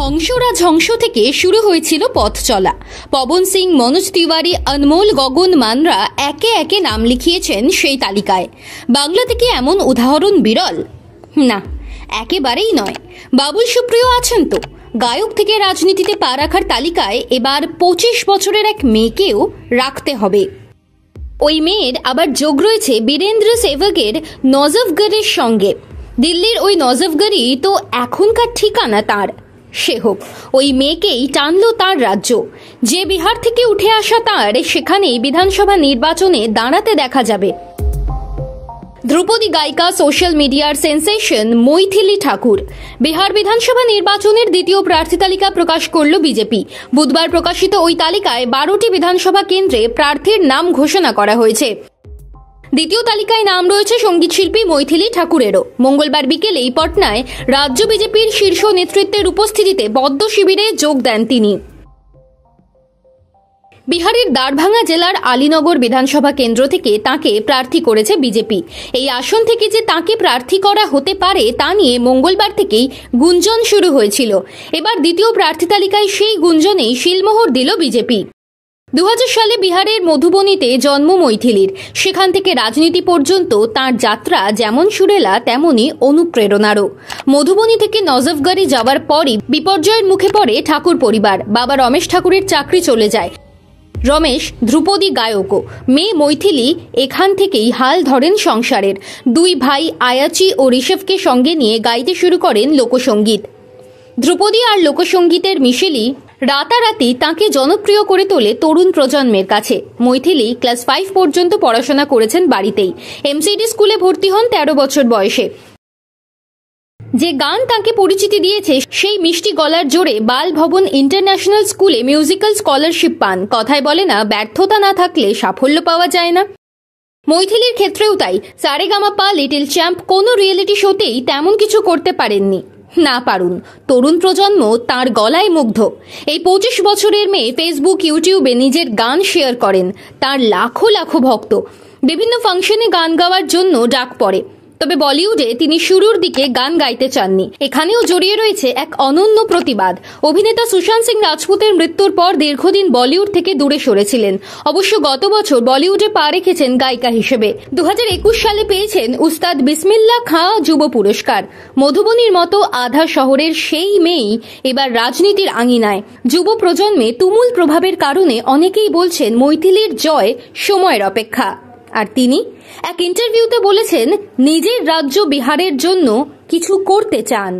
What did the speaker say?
হংসরাজ হংস থেকে শুরু হয়েছিল পথ চলা। পবন সিং, মনোজ তিওয়ারি, অনমোল, গগন মানরা একে একে নাম লিখিয়েছেন সেই তালিকায়। বাংলা থেকে এমন উদাহরণ বিরল? না, একেবারেই নয়। বাবুল সুপ্রিয় আছেন তো। গায়ক থেকে রাজনীতিতে পা রাখার তালিকায় এবার 25 বছরের এক মেয়েকেও রাখতে হবে। ওই মেয়ের আবার যোগ রয়েছে বীরেন্দ্র সেবকের নজফগড়ের সঙ্গে। দিল্লির ওই নজফগড়ই তো এখনকার ঠিকানা তার। সে হোক, ওই মেয়েকেই টানল তার রাজ্য। যে বিহার থেকে উঠে আসা তার, সেখানেই বিধানসভা নির্বাচনে দাঁড়াতে দেখা যাবে। ধ্রুপদী গায়িকা, সোশ্যাল মিডিয়ার সেন্সেশন মৈথিলি ঠাকুর। বিহার বিধানসভা নির্বাচনের দ্বিতীয় প্রার্থী তালিকা প্রকাশ করল বিজেপি। বুধবার প্রকাশিত ওই তালিকায় 12টি বিধানসভা কেন্দ্রে প্রার্থীর নাম ঘোষণা করা হয়েছে। দ্বিতীয় তালিকায় নাম রয়েছে সঙ্গীত শিল্পী মৈথিলি ঠাকুরেরও। মঙ্গলবার বিকেলেই পটনায় রাজ্য বিজেপির শীর্ষ নেতৃত্বের উপস্থিতিতে পদ্ম শিবিরে যোগ দেন তিনি। বিহারের দারভাঙ্গা জেলার আলীনগর বিধানসভা কেন্দ্র থেকে তাকে প্রার্থী করেছে বিজেপি। এই আসন থেকে যে তাকে প্রার্থী করা হতে পারে তা নিয়ে মঙ্গলবার থেকেই গুঞ্জন শুরু হয়েছিল। এবার দ্বিতীয় প্রার্থী তালিকায় সেই গুঞ্জনেই শিলমোহর দিল বিজেপি। 2000 সালে বিহারের মধুবনীতে জন্ম মৈথিলির। সেখান থেকে রাজনীতি পর্যন্ত তার যাত্রা যেমন সুরেলা তেমনি অনুপ্রেরণারও। মধুবনী থেকে নজফগড়ে যাওয়ার পরই বিপর্যয়ের মুখে পড়ে ঠাকুর পরিবার। বাবা রমেশ ঠাকুরের চাকরি চলে যায়। রমেশ ধ্রুপদী গায়কও। মেয়ে মৈথিলি এখান থেকেই হাল ধরেন সংসারের। দুই ভাই আয়াচি ও ঋষভকে সঙ্গে নিয়ে গাইতে শুরু করেন লোকসঙ্গীত। ধ্রুপদী আর লোকসঙ্গীতের মিশেলই রাতারাতি তাঁকে জনপ্রিয় করে তোলে তরুণ প্রজন্মের কাছে। মৈথিলি ক্লাস 5 পর্যন্ত পড়াশোনা করেছেন বাড়িতেই। এমসিডি স্কুলে ভর্তি হন 13 বছর বয়সে। যে গান তাকে পরিচিতি দিয়েছে, সেই মিষ্টি গলার জোরে বাল ভবন ইন্টারন্যাশনাল স্কুলে মিউজিক্যাল স্কলারশিপ পান। কথায় বলে না, ব্যর্থতা না থাকলে সাফল্য পাওয়া যায় না। মৈথিলির ক্ষেত্রেও তাই। সারেগামাপা, লিটল চ্যাম্প কোনো রিয়েলিটি শোতেই তেমন কিছু করতে পারেননি। না পারুন, তরুণ প্রজন্ম তার গলায় মুগ্ধ। এই 25 বছরের মেয়ে ফেসবুক, ইউটিউবে নিজের গান শেয়ার করেন। তার লাখো লাখো ভক্ত। বিভিন্ন ফাংশনে গান গাওয়ার জন্য ডাক পড়ে। তবে বলিউডে তিনি শুরুর দিকে গান গাইতে চাননি। এখানেও জড়িয়ে রয়েছে এক অনন্য প্রতিবাদ। অভিনেতা সুশান্ত সিং রাজপুতের মৃত্যুর পর দীর্ঘদিন বলিউড থেকে দূরে সরেছিলেন। অবশ্য গত বছর বলিউডে পা রেখেছেন গায়িকা হিসেবে। 2021 সালে পেয়েছেন উস্তাদ বিসমিল্লাহ খাঁ যুব পুরস্কার। মধুবনীর মতো আধা শহরের সেই মেয়েই এবার রাজনীতির আঙিনায়। যুব প্রজন্মে তুমুল প্রভাবের কারণে অনেকেই বলছেন মৈথিলির জয় সময়ের অপেক্ষা। আর তিনি এক ইন্টারভিউতে বলেছেন, নিজের রাজ্য বিহারের জন্য কিছু করতে চান।